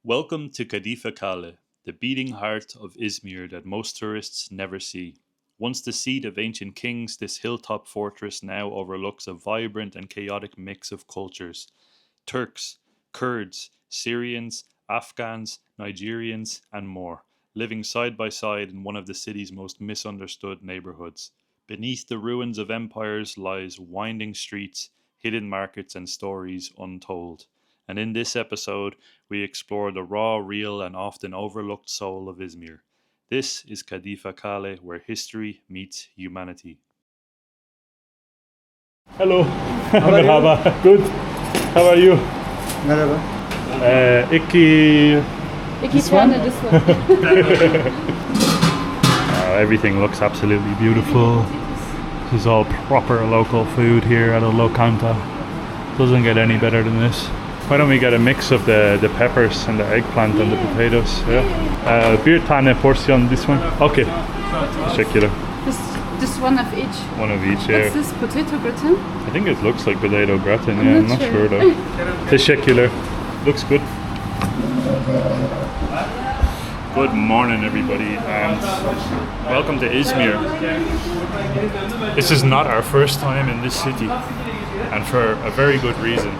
Welcome to Kadifekale, the beating heart of Izmir that most tourists never see. Once the seat of ancient kings, this hilltop fortress now overlooks a vibrant and chaotic mix of cultures. Turks, Kurds, Syrians, Afghans, Nigerians, and more, living side by side in one of the city's most misunderstood neighborhoods. Beneath the ruins of empires lies winding streets, hidden markets, and stories untold. And in this episode, we explore the raw, real, and often overlooked soul of Izmir. This is Kadifekale, where history meets humanity. Hello. Merhaba. Good. How are you? Merhaba. İki tane this one. Everything looks absolutely beautiful. This is all proper local food here at a lokanta. Doesn't get any better than this. Why don't we get a mix of the peppers and the eggplant and the potatoes? Yeah. Bir tane portion, this one. Okay. Teşekkürler. This one of each. One of each, yeah. What's this, potato gratin? I think it looks like potato gratin, yeah, I'm not sure though. Teşekkürler. Looks good. Good morning everybody and welcome to Izmir. This is not our first time in this city and for a very good reason.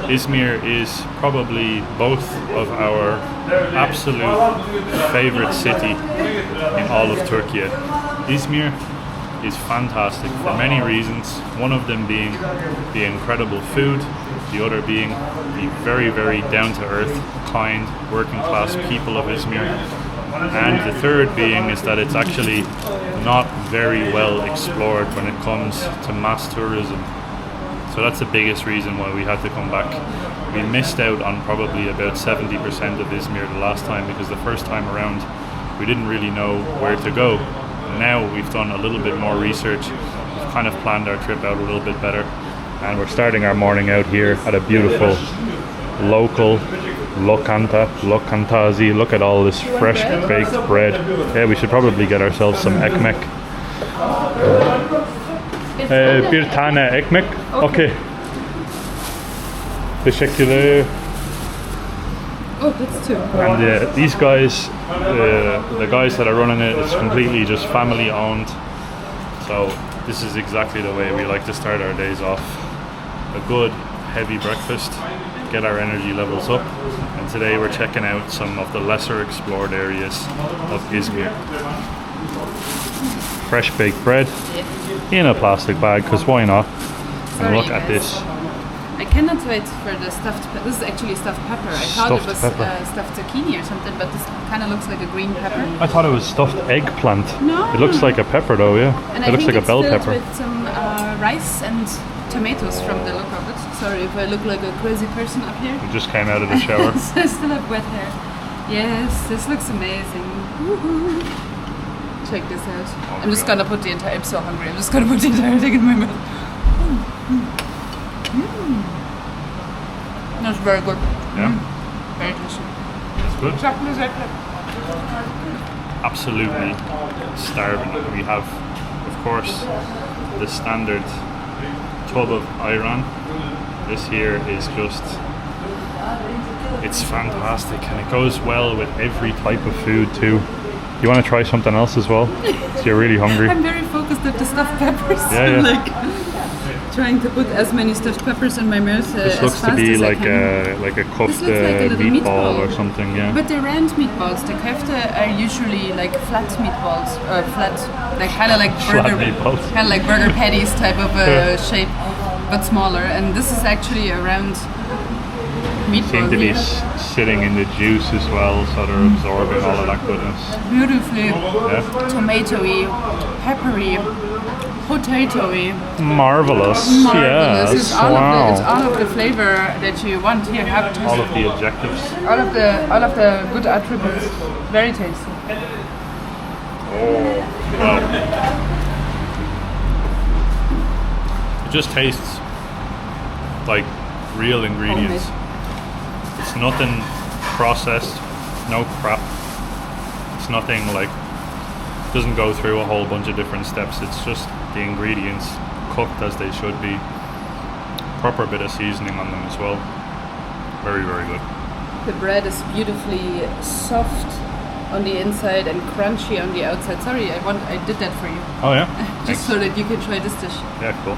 Izmir is probably both of our absolute favorite city in all of Turkey. Izmir is fantastic for many reasons, one of them being the incredible food, the other being the very, very down-to-earth, kind, working-class people of Izmir, and the third being is that it's actually not very well explored when it comes to mass tourism. So that's the biggest reason why we had to come back. We missed out on probably about 70% of Izmir the last time because the first time around we didn't really know where to go. Now we've done a little bit more research, we've kind of planned our trip out a little bit better, and we're starting our morning out here at a beautiful local lokantazi. Look at all this fresh baked bread. Yeah, we should probably get ourselves some ekmek. Bir tane ekmek. Okay. Teşekkürler. Oh, that's two. And these guys, the guys that are running it, it's completely just family owned. So this is exactly the way we like to start our days off. A good heavy breakfast, get our energy levels up. And today we're checking out some of the lesser explored areas of Izmir. Fresh baked bread in a plastic bag, because why not? And look at this. I cannot wait for the stuffed pepper. This is actually stuffed pepper. I thought it was stuffed zucchini or something, but this kind of looks like a green pepper. I thought it was stuffed eggplant. No. It looks like a pepper though, yeah. And it looks like a bell filled pepper. With some rice and tomatoes from the look of it. Sorry if I look like a crazy person up here. It just came out of the shower. I still have wet hair. Yes, this looks amazing. Woohoo. Check this out. Oh, I'm just gonna put the entire. I'm so hungry. I'm just gonna put the entire thing in my mouth. That's very good. Yeah. Very tasty. It's good. Absolutely starving. We have, of course, the standard tub of ayran. This here is just, it's fantastic and it goes well with every type of food too. You want to try something else as well? So you're really hungry. I'm very focused at the stuffed peppers. Yeah. Like trying to put as many stuffed peppers in my mouth this looks as fast to be as like I can. a cooked like a meatball or something, yeah. But the round meatballs, the kofta, are usually like flat meatballs, like kind of like burger patties type of shape, but smaller. And this is actually a round meatball. Seem to be sitting in the juice as well, so they're absorbing all of that goodness. Beautifully tomatoey, peppery, potatoey. Marvelous. Yes. It's all wow. It's all of the flavor that you want here. Have to all of the adjectives. All of the good attributes. Very tasty. Oh, wow. It just tastes like real ingredients. It's nothing processed, no crap. It's nothing like, doesn't go through a whole bunch of different steps. It's just the ingredients cooked as they should be. Proper bit of seasoning on them as well. Very, very good. The bread is beautifully soft on the inside and crunchy on the outside. Sorry, I did that for you. Oh yeah? Just Thanks. so that you can try this dish. Yeah, cool.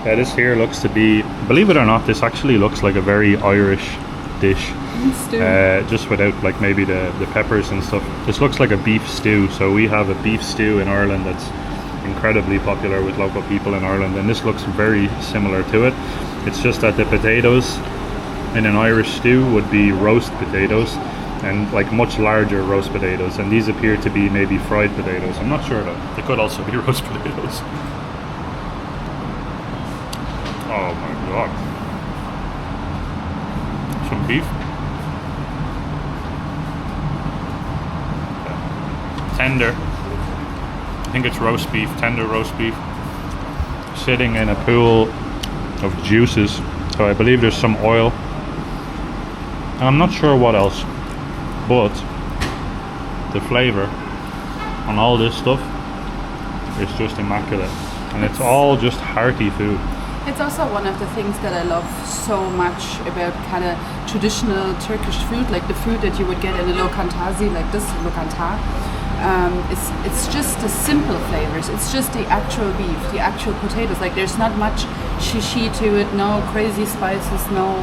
Yeah, this here looks to be, believe it or not, this actually looks like a very Irish dish. Stew. Just without like maybe the peppers and stuff. This looks like a beef stew. So we have a beef stew in Ireland that's incredibly popular with local people in Ireland, and this looks very similar to it. It's just that the potatoes in an Irish stew would be roast potatoes, and like much larger roast potatoes, and these appear to be maybe fried potatoes. I'm not sure though. They could also be roast potatoes. Oh my god. Some beef. Tender. I think it's roast beef, tender roast beef. Sitting in a pool of juices. So I believe there's some oil. And I'm not sure what else. But the flavor on all this stuff is just immaculate. And it's all just hearty food. It's also one of the things that I love so much about kind of traditional Turkish food, like the food that you would get in a lokantazi, like this lokantar. It's just the simple flavors. It's just the actual beef, the actual potatoes. Like there's not much shishi to it, no crazy spices, no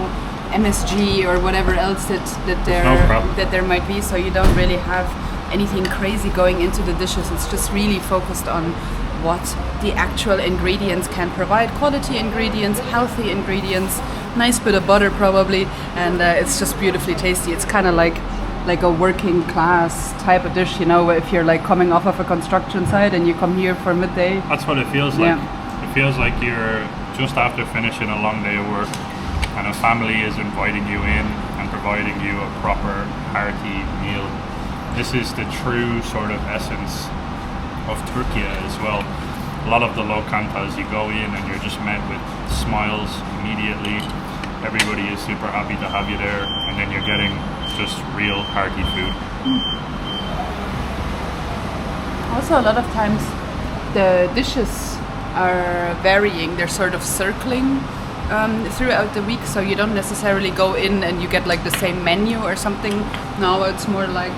MSG or whatever else that there might be. So you don't really have anything crazy going into the dishes. It's just really focused on what the actual ingredients can provide. Quality ingredients, healthy ingredients, nice bit of butter probably, and it's just beautifully tasty. It's kind of like a working class type of dish, you know, if you're like coming off of a construction site and you come here for midday. That's what it feels like. It feels like you're just after finishing a long day of work and a family is inviting you in and providing you a proper hearty meal. This is the true sort of essence of Turkey as well. A lot of the lokantas, you go in and you're just met with smiles immediately. Everybody is super happy to have you there, and then you're getting just real hearty food. Also, a lot of times the dishes are varying. They're sort of circling throughout the week, so you don't necessarily go in and you get like the same menu or something. No, it's more like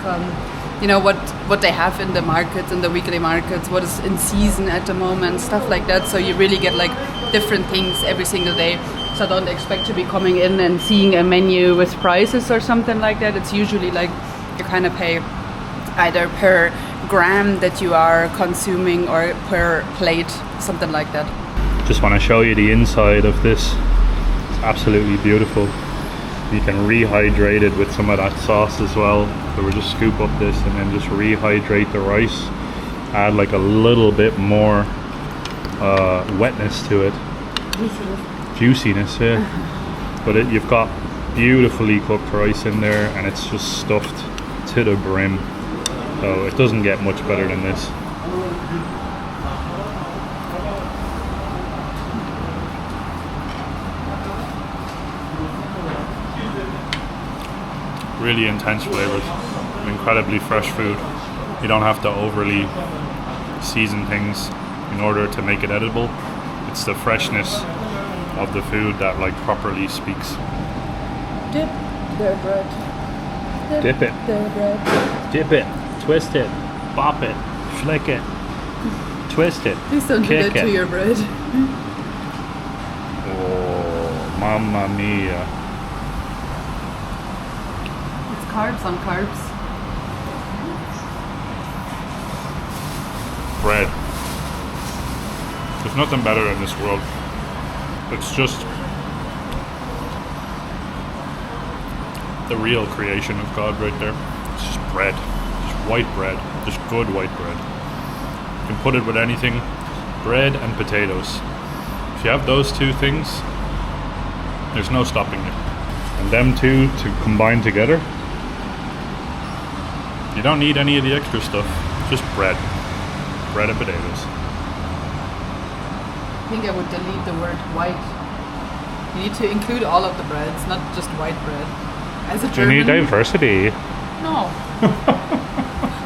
you know what they have in the markets, in the weekly markets, what is in season at the moment, stuff like that. So you really get like different things every single day. So don't expect to be coming in and seeing a menu with prices or something like that. It's usually like you kind of pay either per gram that you are consuming or per plate, something like that. Just want to show you the inside of this. It's absolutely beautiful. You can rehydrate it with some of that sauce as well. So we'll just scoop up this and then just rehydrate the rice. Add like a little bit more wetness to it. Juiciness, yeah. But you've got beautifully cooked rice in there and it's just stuffed to the brim. So it doesn't get much better than this. Really intense flavors, incredibly fresh food. You don't have to overly season things in order to make it edible. It's the freshness of the food that like properly speaks. Dip their bread. Dip it. Their bread. Dip it. Twist it. Bop it. Flick it. Twist it. Please don't do that to your bread. Oh, mamma mia. It's carbs on carbs. Bread. There's nothing better in this world. It's just the real creation of God right there. It's just bread. Just white bread. Just good white bread. You can put it with anything. Bread and potatoes. If you have those two things, there's no stopping you. And them two to combine together, you don't need any of the extra stuff. Just bread. Bread and potatoes. I think I would delete the word white. You need to include all of the breads, not just white bread. As a German, you need diversity. No.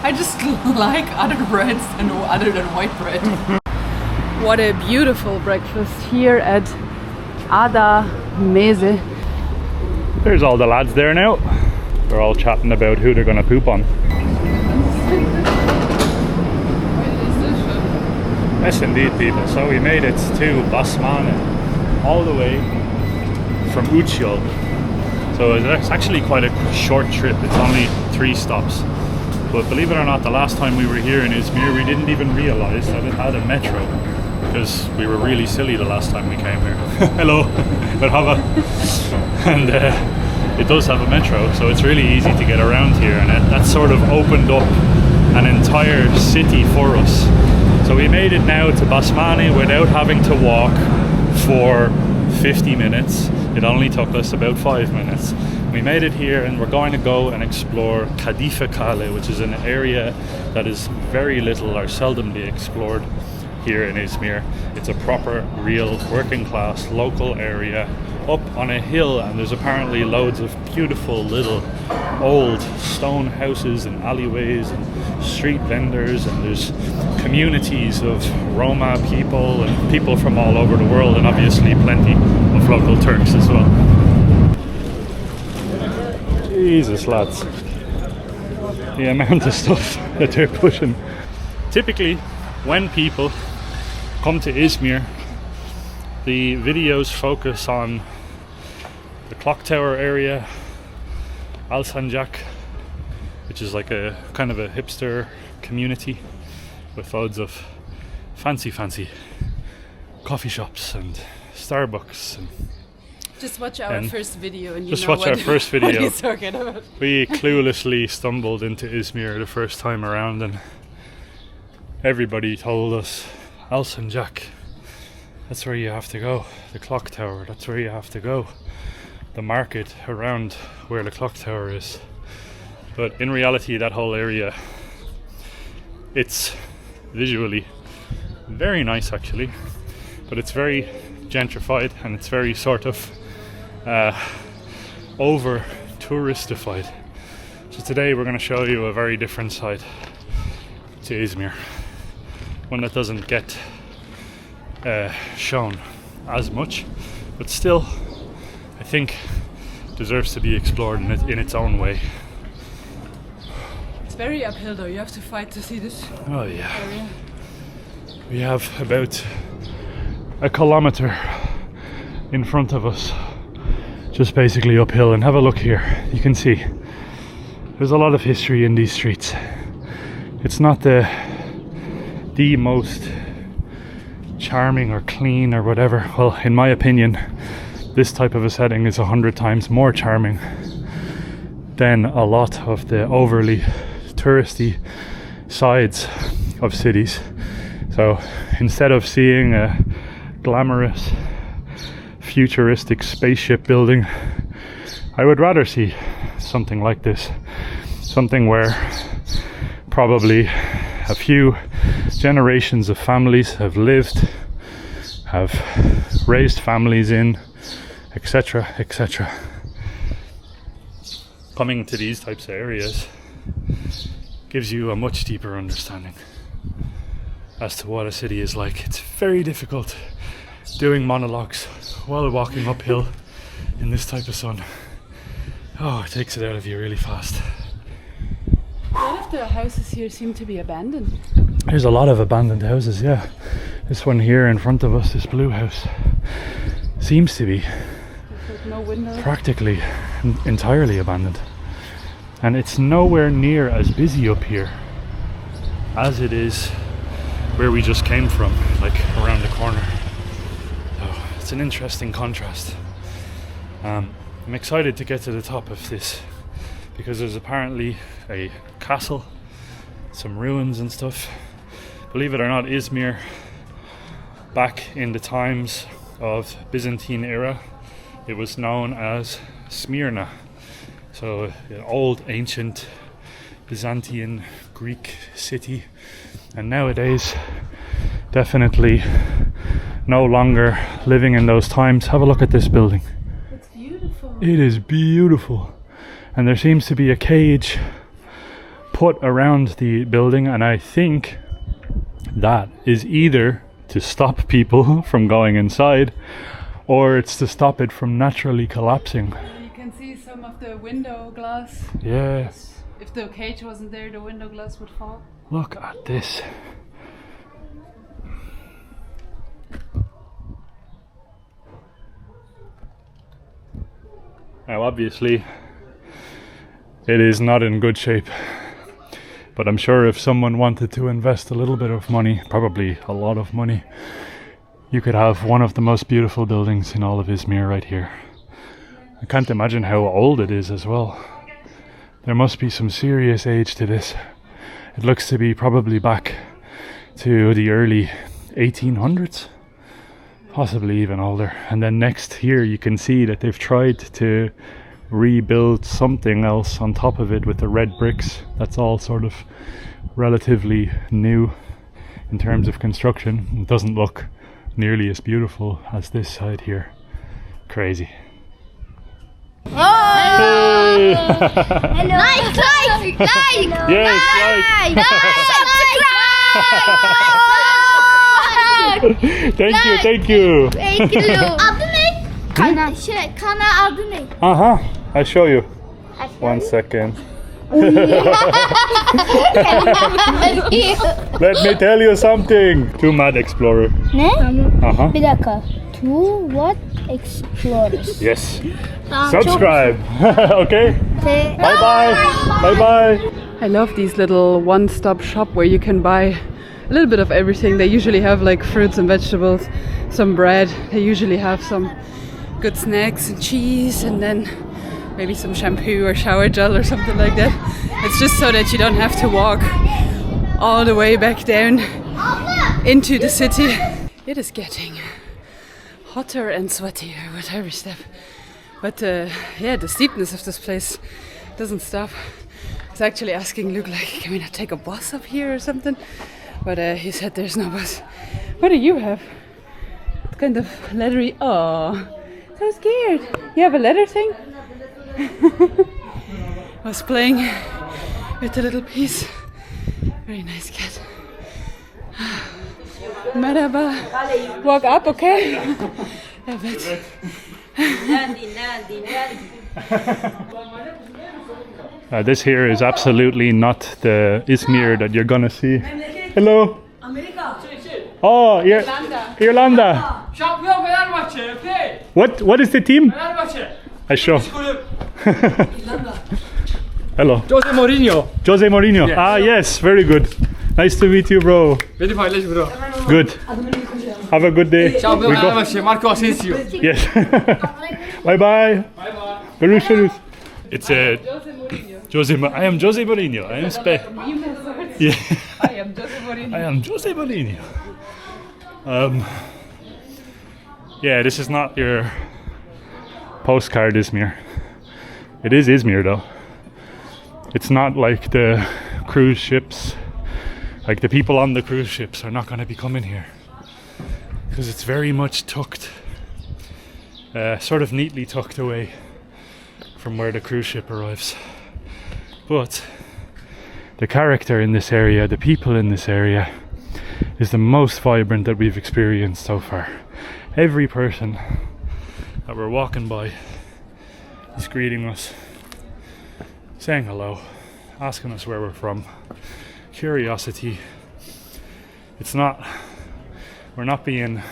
I just like other breads other than white bread. What a beautiful breakfast here at Ada Meze. There's all the lads there now. They're all chatting about who they're going to poop on. Yes, indeed, people. So we made it to Basmane, all the way from Uchiol. So it's actually quite a short trip. It's only 3 stops. But believe it or not, the last time we were here in Izmir, we didn't even realize that it had a metro, because we were really silly the last time we came here. Hello, merhaba. And it does have a metro, so it's really easy to get around here, and that sort of opened up an entire city for us. So we made it now to Basmane without having to walk for 50 minutes. It only took us about 5 minutes. We made it here, and we're going to go and explore Kadifekale, which is an area that is very little or seldomly explored here in Izmir. It's a proper, real, working class, local area up on a hill, and there's apparently loads of beautiful little old stone houses and alleyways and street vendors, and there's communities of Roma people and people from all over the world, and obviously plenty of local Turks as well. Jesus, lads, the amount of stuff that they're pushing. Typically, when people come to Izmir, the videos focus on the clock tower area, Al Sancak, which is like a kind of a hipster community with loads of fancy coffee shops and Starbucks. And just watch our first video and you just know watch our first video. What he's talking about. We cluelessly stumbled into Izmir the first time around, and everybody told us, Al Sancak, that's where you have to go. The clock tower, that's where you have to go. The market around where the clock tower is. But in reality, that whole area, it's visually very nice actually, but it's very gentrified, and it's very sort of over touristified. So today we're going to show you a very different side to Izmir, one that doesn't get shown as much, but still I think deserves to be explored in its own way. It's very uphill though, you have to fight to see this area. We have about a kilometer in front of us, just basically uphill, and have a look here. You can see there's a lot of history in these streets. It's not the most charming or clean or whatever. Well, in my opinion, this type of a setting is 100 times more charming than a lot of the overly touristy sides of cities. So instead of seeing a glamorous futuristic spaceship building, I would rather see something like this, something where probably a few generations of families have lived, have raised families in, etc., etc. Coming to these types of areas gives you a much deeper understanding as to what a city is like. It's very difficult doing monologues while walking uphill in this type of sun. Oh, it takes it out of you really fast. A lot of the houses here seem to be abandoned. There's a lot of abandoned houses, yeah. This one here in front of us, this blue house, seems to be no windows, practically entirely abandoned. And it's nowhere near as busy up here as it is where we just came from, like around the corner. So it's an interesting contrast. I'm excited to get to the top of this, because there's apparently a castle, some ruins and stuff. Believe it or not, Izmir, back in the times of Byzantine era, it was known as Smyrna. So an old ancient Byzantine Greek city, and nowadays definitely no longer living in those times. Have a look at this building. It's beautiful. It is beautiful. And there seems to be a cage put around the building, and I think that is either to stop people from going inside, or it's to stop it from naturally collapsing. You can see some of the window glass. Yes. If the cage wasn't there, the window glass would fall. Look at this. Now obviously it is not in good shape, but I'm sure if someone wanted to invest a little bit of money, probably a lot of money, you could have one of the most beautiful buildings in all of Izmir right here. I can't imagine how old it is as well. There must be some serious age to this. It looks to be probably back to the early 1800s. Possibly even older. And then next here you can see that they've tried to rebuild something else on top of it with the red bricks. That's all sort of relatively new in terms of construction. It doesn't look nearly as beautiful as this side here. Crazy. Oh! Hey! Hello. Like! Yes, Thank you. Adı ne? Kana adı ne? I'll show you. One second. Let me tell you something. To Mad Explorer. Ne? Uh-huh. Bir dakika. To what explorers? Yes. Subscribe. Okay. Bye Bye. I love these little one-stop shop where you can buy a little bit of everything. They usually have like fruits and vegetables, some bread. They usually have some good snacks and cheese, and then maybe some shampoo or shower gel or something like that. It's just so that you don't have to walk all the way back down into the city. It is getting hotter and sweatier with every step. But yeah, the steepness of this place doesn't stop. I was actually asking Luke, like, can we not take a bus up here or something? But he said there's no bus. What do you have? It's kind of leathery. Oh, so scared. You have a leather thing? I was playing with a little piece. Very nice cat. Merhaba. Walk up, okay? Evet. This here is absolutely not the Izmir that you're gonna see. Hello. Oh, Irlanda. Şampiyon Fenerbahçe, okay? What is the team? Fenerbahçe. I show. Hello. Jose Mourinho. Jose Mourinho. Yes. Ah, yes, very good. Nice to meet you, bro. Beni paylaş bro. Good. Have a good day. Şampiyon We go. Fenerbahçe, Marco Asensio. Yes. Bye bye. Bye bye. Görüşürüz. It's I am Jose Mourinho. I am Spain. Yeah. I am Jose Mourinho. I am Jose Mourinho. Yeah, this is not your postcard Izmir. It is Izmir though. It's not like the cruise ships. Like the people on the cruise ships are not going to be coming here. Because it's very much tucked, sort of neatly tucked away from where the cruise ship arrives. But the character in this area, the people in this area, is the most vibrant that we've experienced so far. Every person that we're walking by is greeting us, saying hello, asking us where we're from. Curiosity. We're not being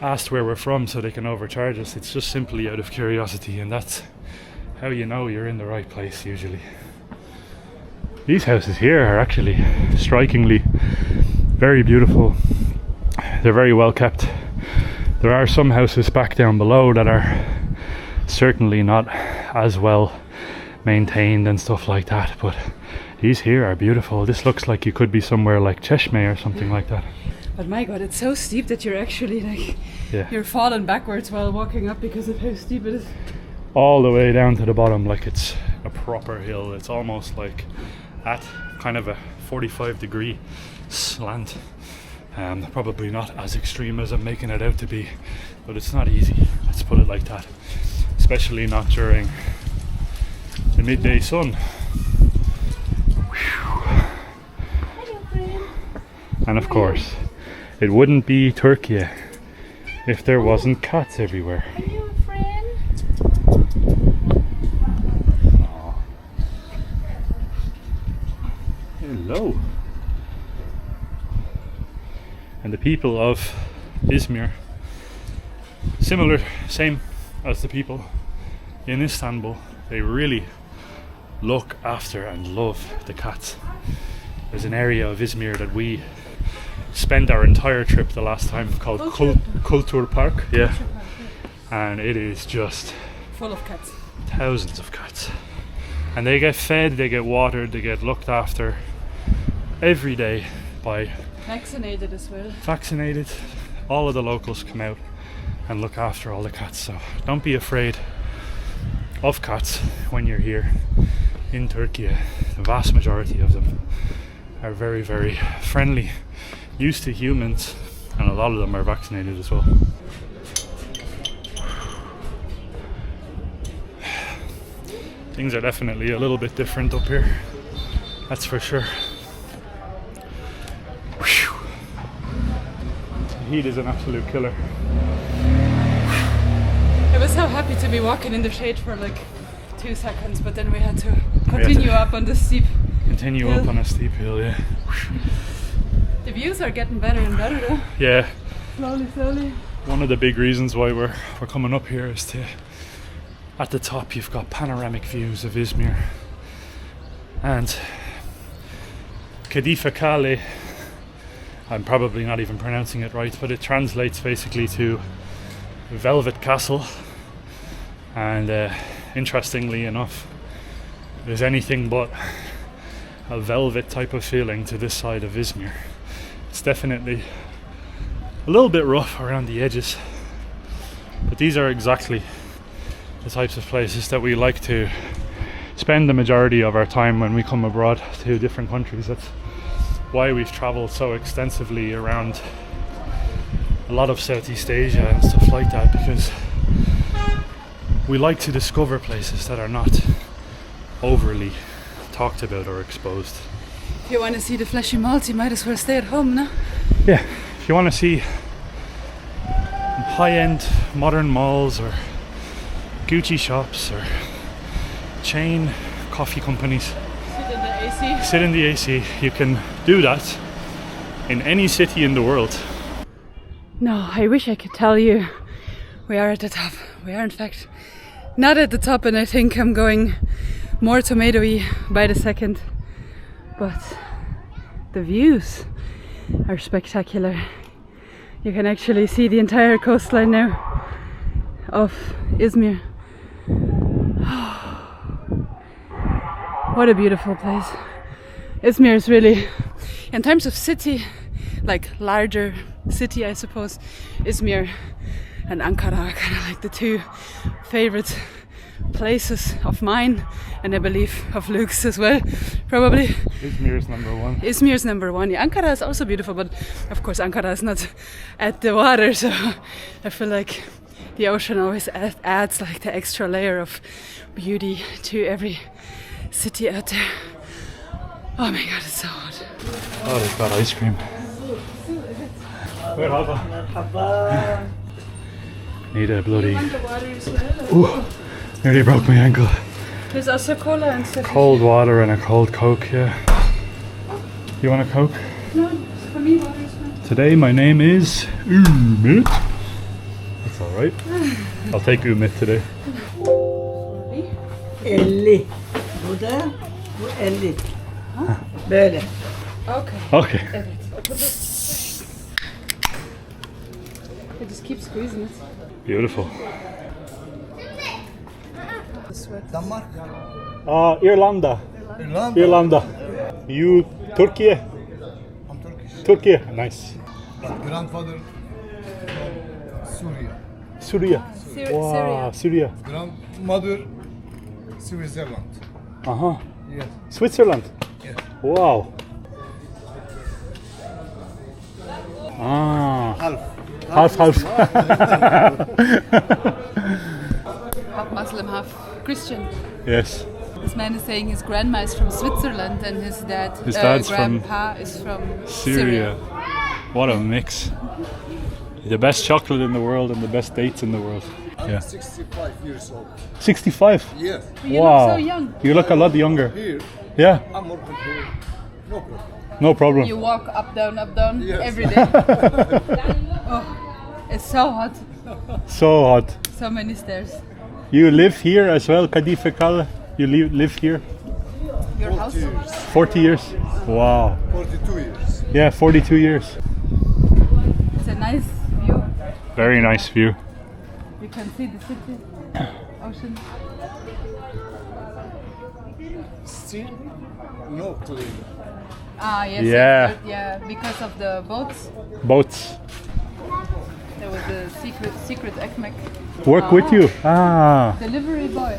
asked where we're from so they can overcharge us. It's just simply out of curiosity, and that's how you know you're in the right place usually. These houses here are actually strikingly very beautiful. They're very well kept. There are some houses back down below that are certainly not as well maintained and stuff like that, but these here are beautiful. This looks like you could be somewhere like Cheshme or something like that. But my god, it's so steep that you're actually like, you're falling backwards while walking up because of how steep it is. All the way down to the bottom, like it's a proper hill. It's almost like at kind of a 45-degree slant. Probably not as extreme as I'm making it out to be, but it's not easy, let's put it like that. Especially not during the midday sun. And of course, it wouldn't be Turkey if there wasn't cats everywhere. Are you a friend? Hello. And the people of Izmir, same as the people in Istanbul, they really look after and love the cats. There's an area of Izmir that we spent our entire trip the last time called Kultur Park. Yeah. And it is just Full of cats. thousands of cats. And they get fed, they get watered, they get looked after every day by Vaccinated as well. vaccinated. All of the locals come out and look after all the cats. So don't be afraid of cats when you're here in Turkey. The vast majority of them are very, very friendly, used to humans, and a lot of them are vaccinated as well. Things are definitely a little bit different up here, that's for sure. Whew. The heat is an absolute killer. I was so happy to be walking in the shade for like 2 seconds, but then we had to continue up on the steep. Continue hill. up on a steep hill, yeah. The views are getting better and better though. Yeah, Slowly. one of the big reasons why we're coming up here is to, at the top you've got panoramic views of Izmir. And Kadifekale, I'm probably not even pronouncing it right, but it translates basically to Velvet Castle. And interestingly enough, there's anything but a velvet type of feeling to this side of Izmir. It's definitely a little bit rough around the edges, but these are exactly the types of places that we like to spend the majority of our time when we come abroad to different countries. That's why we've traveled so extensively around a lot of Southeast Asia and stuff like that, because we like to discover places that are not overly talked about or exposed. If you want to see the fleshy malls, you might as well stay at home, no? Yeah, if you want to see high-end modern malls or Gucci shops or chain coffee companies, Sit in the AC. sit in the AC, you can do that in any city in the world. No, I wish I could tell you we are at the top. We are in fact not at the top, and I think I'm going more tomatoey by the second. But the views are spectacular. You can actually see the entire coastline now of Izmir. What a beautiful place. Izmir is really, in terms of city, like larger city I suppose, Izmir and Ankara are kind of like the two favorite places of mine, and I believe of Luke's as well, probably. Izmir's number one. Izmir's number one. Yeah, Ankara is also beautiful, but of course Ankara is not at the water, so I feel like the ocean always adds like the extra layer of beauty to every city out there. Oh my god, it's so hot. Oh, they've got ice cream. Need a bloody... The water as well? Ooh, nearly broke my ankle. There's also cola and stuff. Cold water and a cold Coke, yeah. You want a Coke? No, for me water is fine. Today my name is Umit. That's alright. I'll take Umit today. 50. Bu da, bu 50. Böyle. Okay. Okay. Evet. I just keep squeezing it. Beautiful. Danmark. Irlanda. Irlanda. You Turkey? I'm Turkish. Turkey. Nice. Grandfather from Syria. Syria. Syria. Wow, Syria. Grandmother Switzerland. Uh-huh. Yes. Switzerland. Yes. Wow. Ah. Half. Half. Half Muslim, half Christian. Yes. This man is saying his grandma is from Switzerland and his dad's grandpa is from Syria. What a mix. The best chocolate in the world and the best dates in the world. I'm Yeah. 65 years old. 65? Yes. You Wow. look so young. You look a lot younger. Here, Yeah. I'm working here No problem. No problem. You walk up down Yes. every day. Oh, it's so hot. So hot. So many stairs. You live here as well, Kadifekale? You live here? Your house? 40 years? Wow. 42 years. Yeah, 42 years. It's a nice view. Very nice view. You can see the city, ocean. Still no clean. Ah, yes. Yeah. Yes, yeah, because of the boats. Boats. There was a secret ekmek. Work with you? Ah. Delivery boy.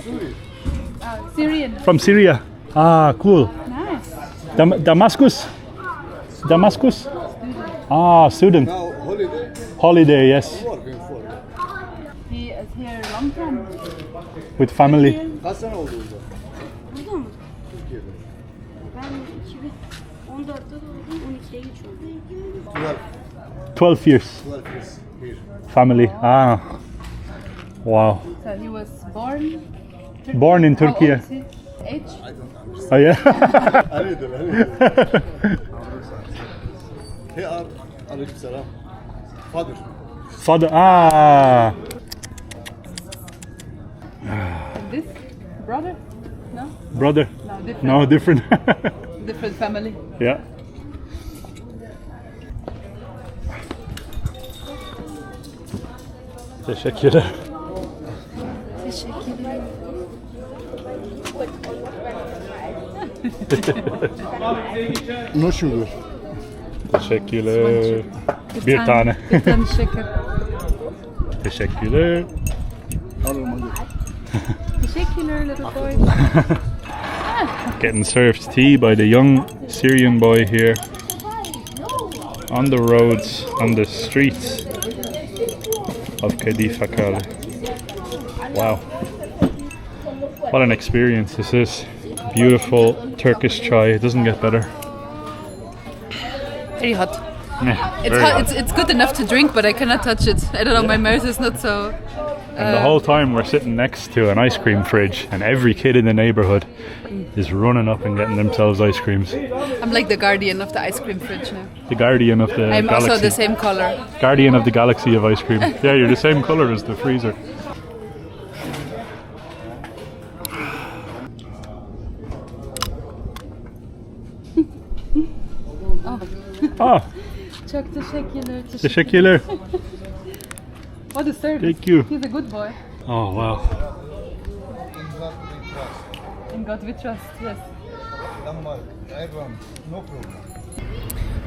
Sorry. Syrian. From Syria? Ah, cool. Nice. Damascus? Damascus? Ah, student. Now holiday. Holiday, yes. Working for. He is here a long time. With family. Kaç sene oldu burada? Burada mı? Türkiye'de. Ben 2014'te doğdum, 12'ye geçiyorum. 12 years. 12 years here. Family. Ah. Wow. So he was born. Born in How Turkey. old is he? Age? I don't understand. Oh, yeah. Aleyküm. He are aleyküm selam. Father. Father. Ah. And this? Brother? No? Brother. No, different. No, different. Different family. Yeah. Teşekkürler. Teşekkürler. No sugar. Teşekkürler. Bir tane. Bir tane şeker. Teşekkürler. Alırım hadi. Teşekkürler little boy. Getting served tea by the young Syrian boy here on the roads, on the streets of Kadifekale. Wow. What an experience this is. Beautiful Turkish chai. It doesn't get better. Very hot. Yeah, It's very hot. hot. It's good enough to drink, but I cannot touch it. I don't know. My mouth is not so. And the whole time we're sitting next to an ice cream fridge, and every kid in the neighborhood is running up and getting themselves ice creams. I'm like the guardian of the ice cream fridge now. The guardian of the I'm galaxy. also the same color. Guardian of the galaxy of ice cream. Yeah, you're the same color as the freezer. Ah, Çok teşekkürler. teşekkürler. What a service. Thank you. He's a good boy. Oh, wow. In God we trust. Yes. Denmark, Ireland, no problem.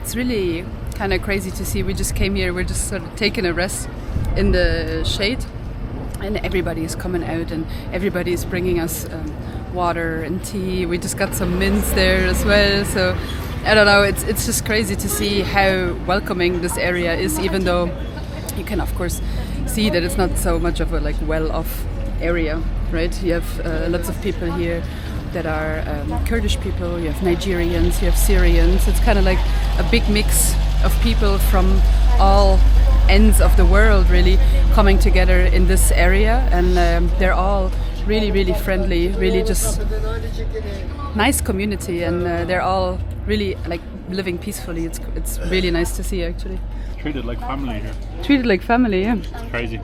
It's really kind of crazy to see. We just came here. We're just sort of taking a rest in the shade, and everybody is coming out, and everybody is bringing us water and tea. We just got some mints there as well. So I don't know. It's just crazy to see how welcoming this area is, even though you can of course see that it's not so much of a like well-off area, right? You have lots of people here that are Kurdish people, you have Nigerians, you have Syrians. It's kind of like a big mix of people from all ends of the world really coming together in this area, and they're all really friendly, really just nice community, and they're all really like living peacefully. It's really nice to see actually. Treated like family here. Treated like family, yeah. It's crazy.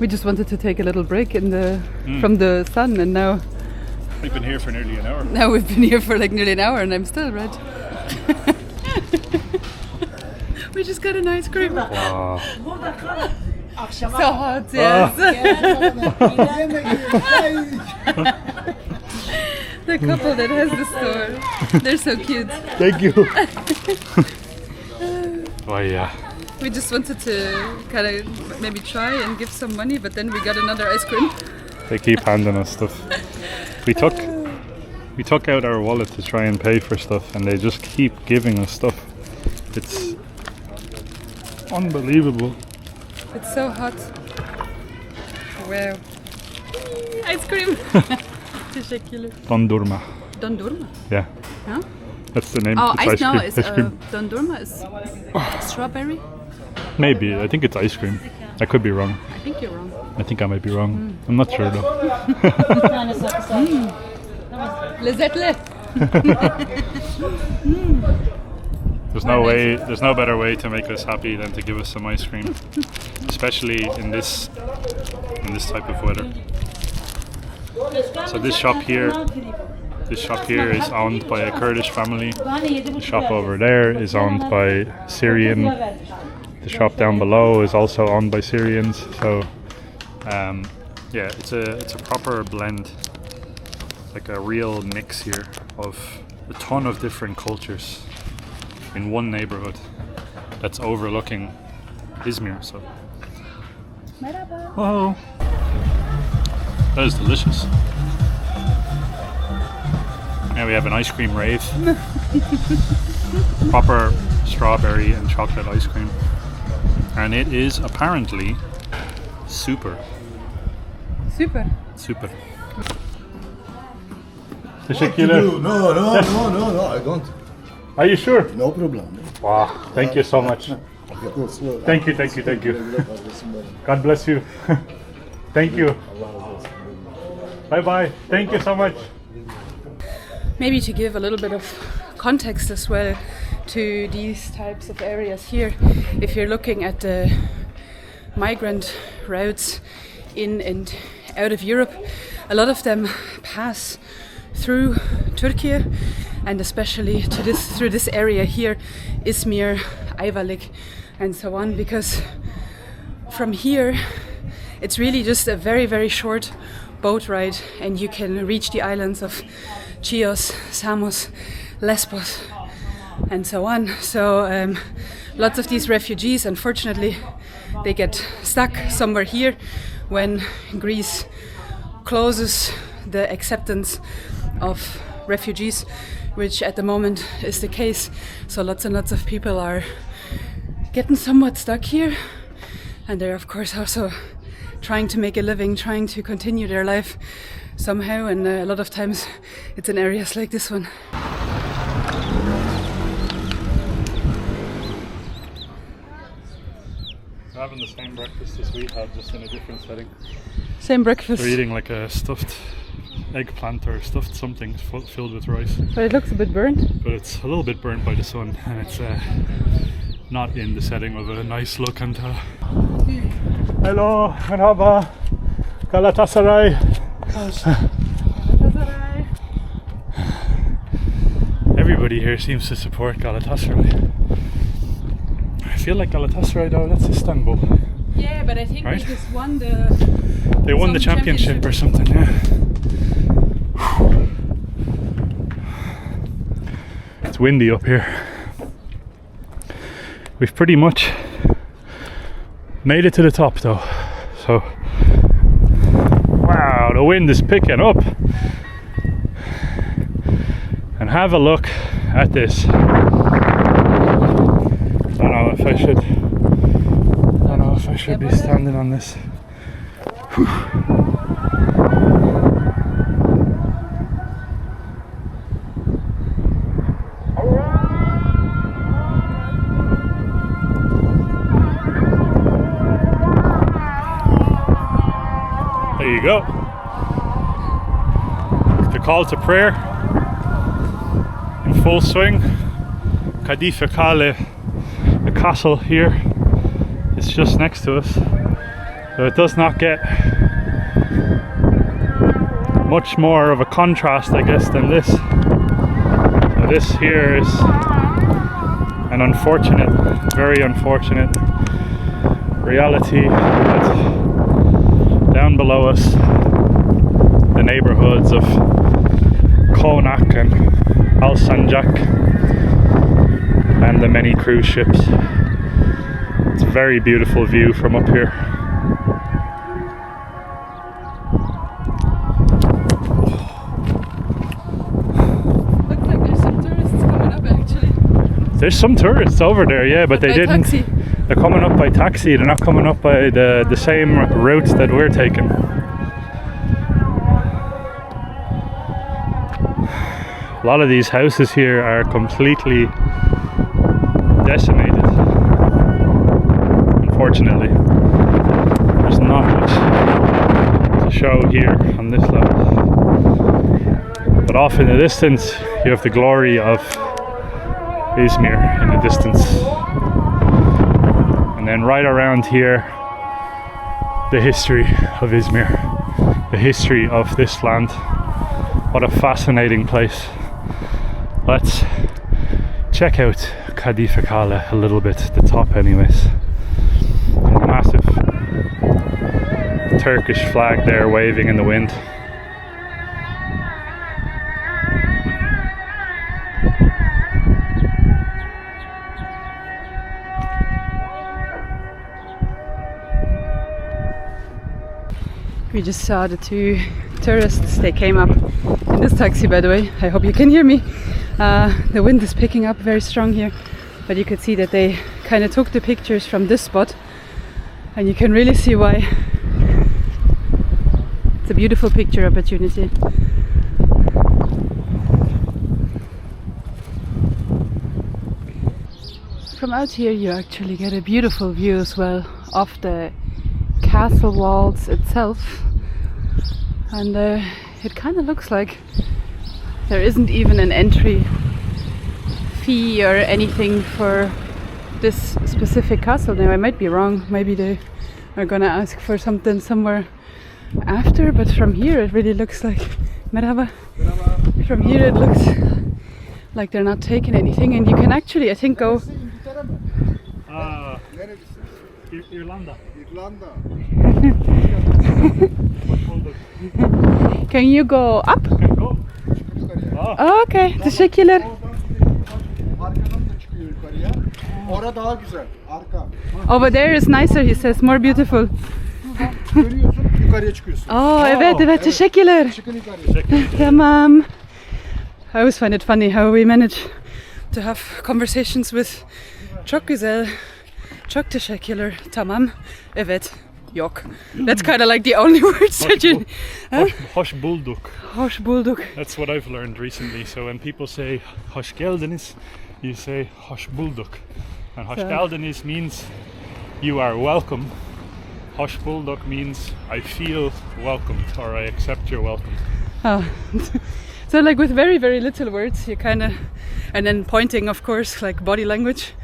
We just wanted to take a little break in the from the sun, and now We've been here for nearly an hour. now we've been here for like nearly an hour, and I'm still red. We just got an ice cream. Wow. So hot, yes. The couple that has the store, they're so cute. Thank you. Oh, yeah. We just wanted to kind of maybe try and give some money, but then we got another ice cream. They keep handing us stuff. We took out our wallet to try and pay for stuff, and they just keep giving us stuff. It's unbelievable. It's so hot. Wow. Ice cream. Teşekkürler. Dondurma. Dondurma. Yeah. Huh? That's the name. Oh, It's ice now cream. is Ice cream. dondurma is strawberry. Maybe. I think it's ice cream. I could be wrong. I think you're wrong. I think I might be wrong. I'm not sure though. Lezzetli. There's no better way to make us happy than to give us some ice cream, especially in this type of weather. So this shop here is owned by a Kurdish family. The shop over there is owned by Syrian. The shop down below is also owned by Syrians. So yeah, it's a proper blend, like a real mix here of a ton of different cultures in one neighborhood that's overlooking Izmir. So, whoa, that is delicious. Now we have an ice cream rave. Proper strawberry and chocolate ice cream, and it is apparently super. Super. Teşekkürler. No, I don't. Are you sure? No problem. Wow, thank you so much. Thank you. God bless you. Thank you. Bye. Thank you so much. Maybe to give a little bit of context as well to these types of areas here, if you're looking at the migrant routes in and out of Europe, a lot of them pass through Turkey, and especially through this area here, Izmir, Ayvalık, and so on, because from here it's really just a very, very short boat ride and you can reach the islands of Chios, Samos, Lesbos, and so on. So lots of these refugees, unfortunately, they get stuck somewhere here when Greece closes the acceptance of refugees, which at the moment is the case. So lots and lots of people are getting somewhat stuck here, and they're of course also trying to make a living, trying to continue their life somehow, and a lot of times it's in areas like this one. We're having the same breakfast as we had, just in a different setting. Same breakfast. We're eating like a stuffed eggplant or stuffed something filled with rice. But it looks a bit burnt. But it's a little bit burnt by the sun, and it's not in the setting of a nice lokanta. Hello, merhaba, Galatasaray. Everybody here seems to support Galatasaray. I feel like Galatasaray though, that's Istanbul. Yeah, but I think right? they just won They won the championship or something, yeah. It's windy up here. We've pretty much made it to the top though. So, wow, the wind is picking up. And have a look at this. I don't know if I should be standing on this. Whew. There you go. The call to prayer in full swing. Kadifekale, the castle here, is just next to us. So it does not get much more of a contrast, I guess, than this. So this here is an unfortunate, very unfortunate reality that down below us, the neighborhoods of Konak and Alsancak and the many cruise ships. It's a very beautiful view from up here. Looks like there's some tourists coming up actually. There's some tourists over there, yeah, but they didn't. Taxi. They're coming up by taxi, they're not coming up by the same routes that we're taking. A lot of these houses here are completely decimated. Unfortunately, there's not much to show here on this level. But But off in the distance, you have the glory of Izmir in the distance. And then right around here, the history of Izmir, the history of this land. What a fascinating place. Let's check out Kadifekale a little bit, the top anyways. A massive Turkish flag there waving in the wind. We just saw the two tourists. They came up in this taxi, by the way. I hope you can hear me. The wind is picking up very strong here, but you could see that they kind of took the pictures from this spot, and you can really see why. It's a beautiful picture opportunity. From out here you actually get a beautiful view as well of the castle walls itself, and it kind of looks like there isn't even an entry fee or anything for this specific castle. Now I might be wrong, maybe they are gonna ask for something somewhere after, but from here it really looks like Merhaba. From here it looks like they're not taking anything, and you can actually, I think, go İrlanda. Can you go up? Go. Oh, okay. Teşekkürler. Arkadan da çıkıyor yukarıya. Orada daha güzel. Arka. Over there is nicer, he says, more beautiful. Dönüyorsun, yukarıya çıkıyorsun. Oh, evet, teşekkürler. Çıkın yukarıya. Tamam. I always find it funny how we manage to have conversations with çok güzel, çok teşekkürler, tamam, evet, yok. That's kind of like the only words that you... Hoş bulduk. Hoş bulduk. That's what I've learned recently. So when people say hoş geldiniz, you say hoş bulduk. And hoş geldiniz means you are welcome. Hoş bulduk means I feel welcomed, or I accept your welcome. Oh. So like with very, very little words, you kind of, and then pointing, of course, like body language,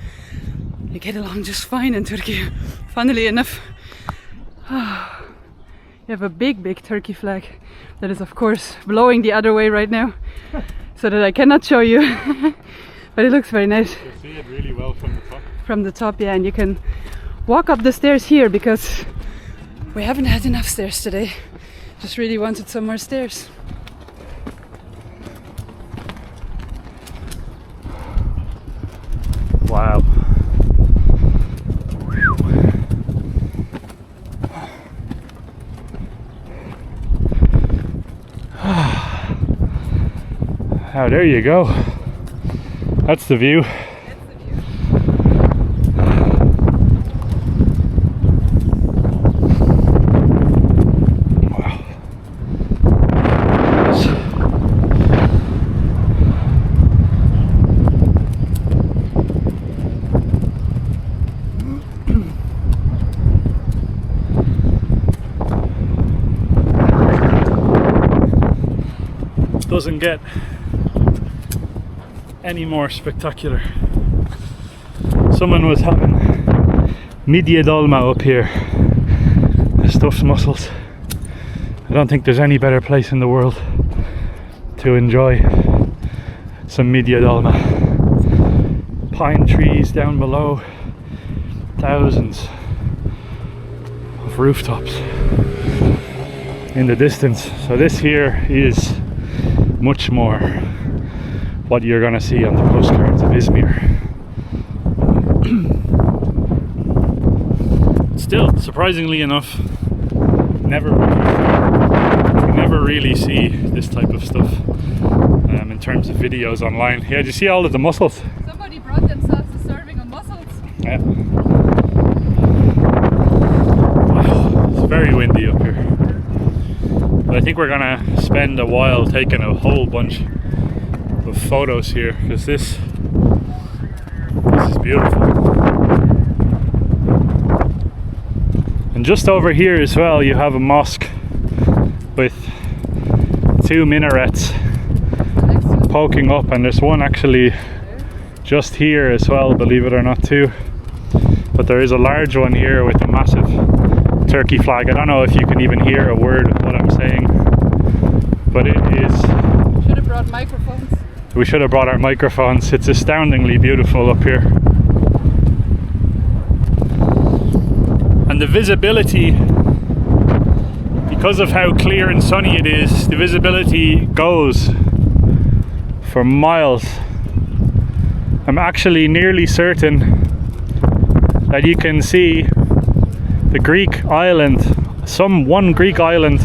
you get along just fine in Turkey. Funnily enough, you have a big, big Turkey flag that is, of course, blowing the other way right now, so that I cannot show you. But it looks very nice. You see it really well from the top. From the top, yeah, and you can walk up the stairs here because we haven't had enough stairs today. Just really wanted some more stairs. Wow. Now there you go. That's the view. Doesn't get any more spectacular. Someone was having midye dolma up here, stuffed mussels. I don't think there's any better place in the world to enjoy some midye dolma. Pine trees down below, thousands of rooftops in the distance. So this here is much more what you're gonna see on the postcards of Izmir. Still, surprisingly enough, never really see this type of stuff in terms of videos online. Yeah, do you see all of the mussels? Somebody brought themselves a serving of mussels. Yeah. Wow, it's very windy up here. But I think we're gonna spend a while taking a whole bunch of photos here, because this is beautiful. And just over here as well, you have a mosque with two minarets poking up, and there's one actually just here as well, believe it or not, too. But there is a large one here with a massive Turkey flag. I don't know if you can even hear a word of what I'm saying, but it is... Should have brought microphones. We should have brought our microphones. It's astoundingly beautiful up here. And the visibility, because of how clear and sunny it is, the visibility goes for miles. I'm actually nearly certain that you can see the Greek island, one Greek island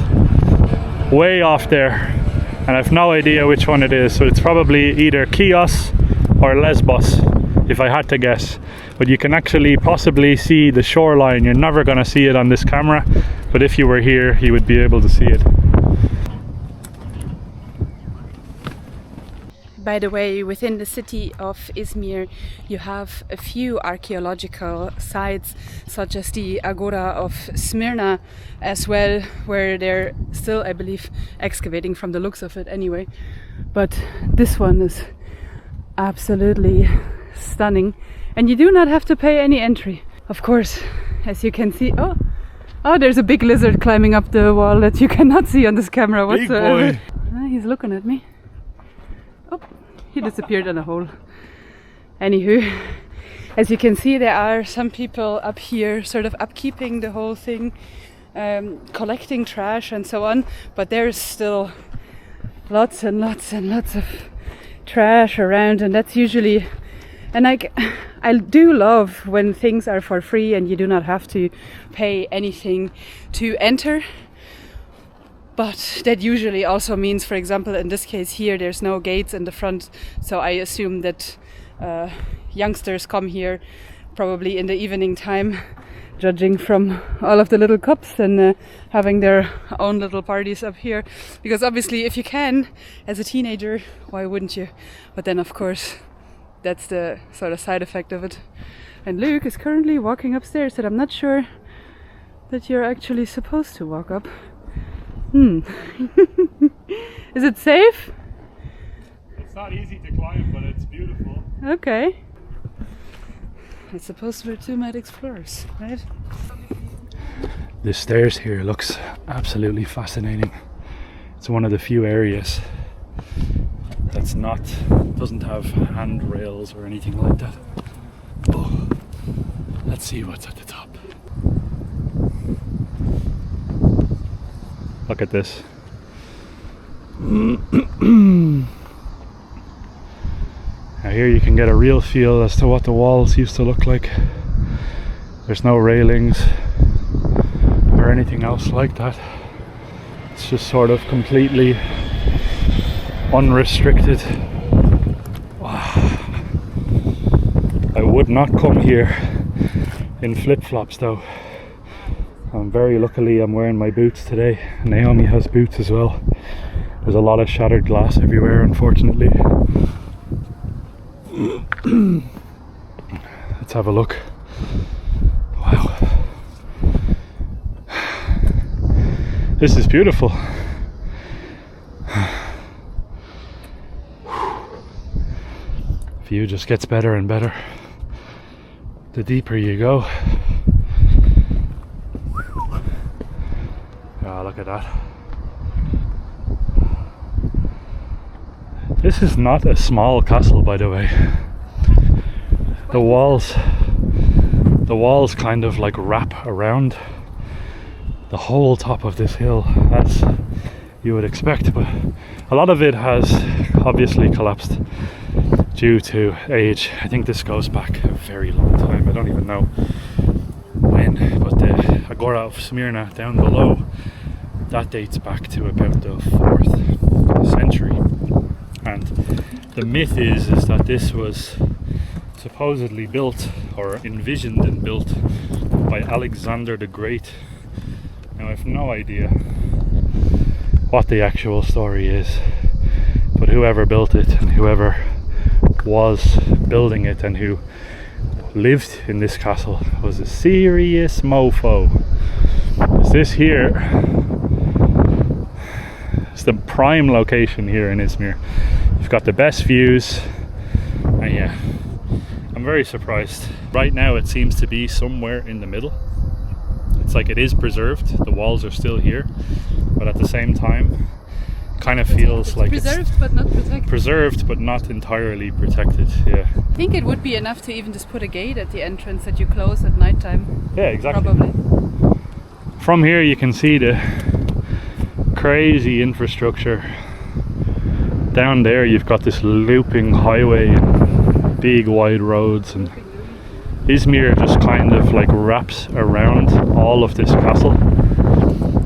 way off there, and I've no idea which one it is, so it's probably either Chios or Lesbos if I had to guess. But you can actually possibly see the shoreline. You're never going to see it on this camera, but if you were here you would be able to see it. By the way, within the city of Izmir, you have a few archaeological sites, such as the Agora of Smyrna as well, where they're still, I believe, excavating from the looks of it anyway. But this one is absolutely stunning, and you do not have to pay any entry. Of course, as you can see, oh, there's a big lizard climbing up the wall that you cannot see on this camera whatsoever. Big boy. He's looking at me. Oh, he disappeared in a hole. Anywho, as you can see, there are some people up here sort of upkeeping the whole thing, collecting trash and so on, but there's still lots and lots and lots of trash around, and that's usually, and I do love when things are for free and you do not have to pay anything to enter. But that usually also means, for example, in this case here, there's no gates in the front. So I assume that youngsters come here probably in the evening time, judging from all of the little cups and having their own little parties up here. Because obviously if you can, as a teenager, why wouldn't you? But then of course, that's the sort of side effect of it. And Luke is currently walking upstairs, and I'm not sure that you're actually supposed to walk up. Is it safe? It's not easy to climb, but it's beautiful. Okay. I suppose we're two mad explorers, right? The stairs here looks absolutely fascinating. It's one of the few areas that's doesn't have handrails or anything like that. Oh, let's see what's at the top. Look at this. Now here you can get a real feel as to what the walls used to look like. There's no railings or anything else like that. It's just sort of completely unrestricted. Wow. I would not come here in flip-flops though. Very luckily I'm wearing my boots today. Naomi has boots as well. There's a lot of shattered glass everywhere, unfortunately. Let's have a look. Wow. This is beautiful. View just gets better and better the deeper you go. Oh, look at that. This is not a small castle, by the way. The walls kind of like wrap around the whole top of this hill, as you would expect, but a lot of it has obviously collapsed due to age. I think this goes back a very long time. I don't even know when, but the Agora of Smyrna down below, that dates back to about the 4th century. And the myth is that this was supposedly built or envisioned and built by Alexander the Great. Now I have no idea what the actual story is, but whoever built it and whoever was building it and who lived in this castle was a serious mofo. This here is the prime location here in Izmir. You've got the best views, and yeah, I'm very surprised. Right now it seems to be somewhere in the middle. It's like it is preserved, the walls are still here, but at the same time kind of feels like preserved but not protected. Preserved but not entirely protected. Yeah, I think it would be enough to even just put a gate at the entrance that you close at night time. yeah, exactly. Probably. From here you can see the crazy infrastructure. Down there you've got this looping highway and big wide roads, and Izmir just kind of like wraps around all of this castle,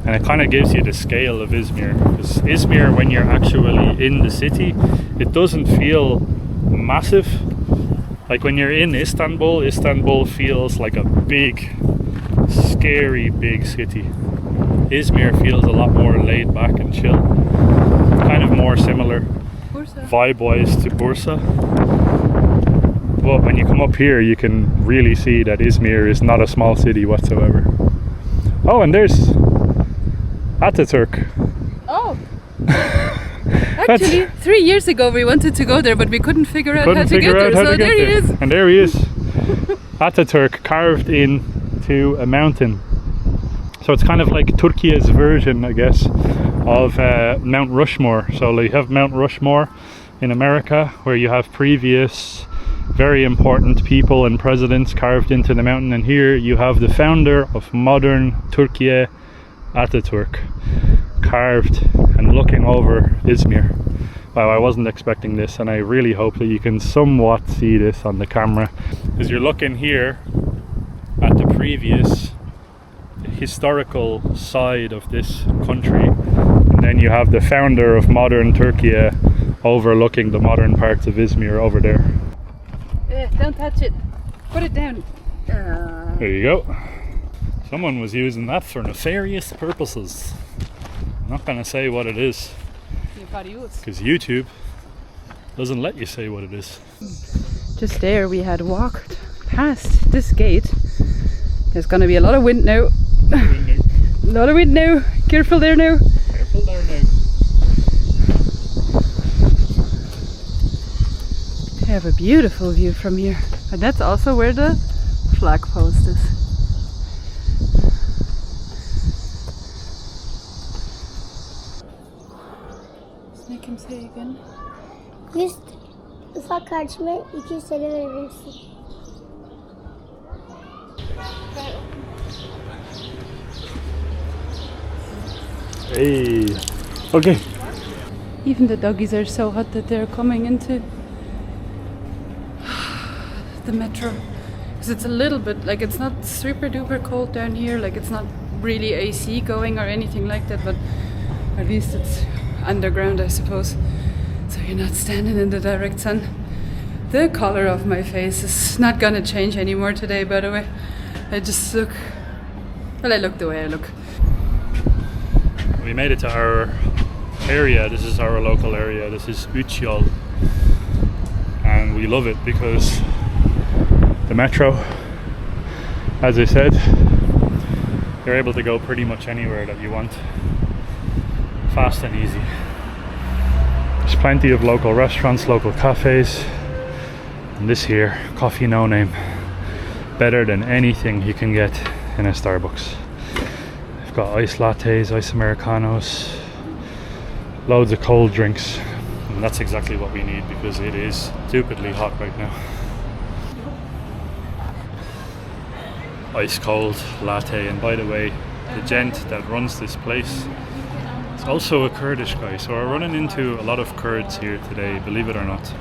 and it kind of gives you the scale of Izmir. Because Izmir, when you're actually in the city, it doesn't feel massive. Like when you're in Istanbul, Istanbul feels like a big, scary big city. Izmir feels a lot more laid back and chill, kind of more similar vibe-wise to Bursa. But when you come up here, you can really see that Izmir is not a small city whatsoever. Oh, and there's Ataturk. Oh! Actually, 3 years ago we wanted to go there, but we couldn't figure out how to get there. So there he is. And there he is. Ataturk carved into a mountain. So it's kind of like Turkey's version, I guess, of Mount Rushmore. So you have Mount Rushmore in America, where you have previous very important people and presidents carved into the mountain, and here you have the founder of modern Turkey, Ataturk, carved and looking over Izmir. Wow, I wasn't expecting this, and I really hope that you can somewhat see this on the camera, because you're looking here at the previous historical side of this country, and then you have the founder of modern Turkey overlooking the modern parts of Izmir over there. Don't touch it. Put it down. There you go. Someone was using that for nefarious purposes. I'm not gonna say what it is, because YouTube doesn't let you say what it is. Just there we had walked past this gate. There's gonna be a lot of wind now. A lot of wind now. Careful there now. Careful there now. I have a beautiful view from here. And that's also where the flag post is. Let's make him say again. Just ufak karşıma 200 TL verebilirsin. Hey. Okay. Even the doggies are so hot that they're coming into the metro, because it's a little bit like, it's not super duper cold down here, like it's not really AC going or anything like that, but at least it's underground, I suppose, so you're not standing in the direct sun. The color of my face is not gonna change anymore today, by the way. I just look, well, I look the way I look. We made it to our area. This is our local area. This is Ütyol, and we love it because the metro, as I said, you're able to go pretty much anywhere that you want, fast and easy. There's plenty of local restaurants, local cafes, and this here, coffee no name, better than anything you can get in a Starbucks. We've got iced lattes, iced Americanos, loads of cold drinks, and that's exactly what we need because it is stupidly hot right now. Ice cold latte, and by the way, the gent that runs this place is also a Kurdish guy, so we're running into a lot of Kurds here today, believe it or not.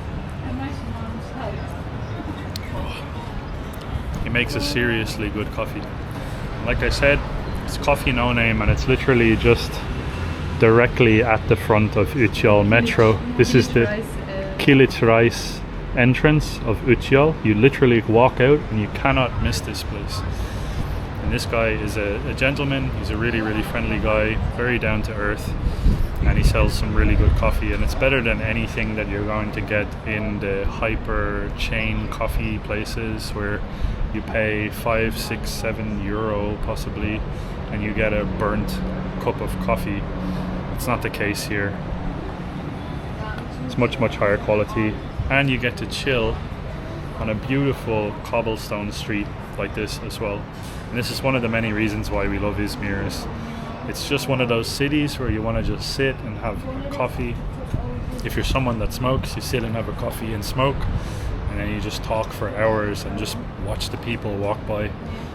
He makes a seriously good coffee. Like I said, it's coffee no name, and it's literally just directly at the front of Ütyol metro. This is the Kilit Rice entrance of Ütyol. You literally walk out and you cannot miss this place. And this guy is a gentleman. He's a really, really friendly guy, very down to earth, and he sells some really good coffee, and it's better than anything that you're going to get in the hyper chain coffee places where you pay 5, 6, 7 euro possibly and you get a burnt cup of coffee. It's not the case here. It's much, much higher quality, and you get to chill on a beautiful cobblestone street like this as well. And this is one of the many reasons why we love Izmir. It's just one of those cities where you want to just sit and have coffee. If you're someone that smokes, you sit and have a coffee and smoke, and then you just talk for hours and just watch the people walk by.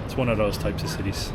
It's one of those types of cities.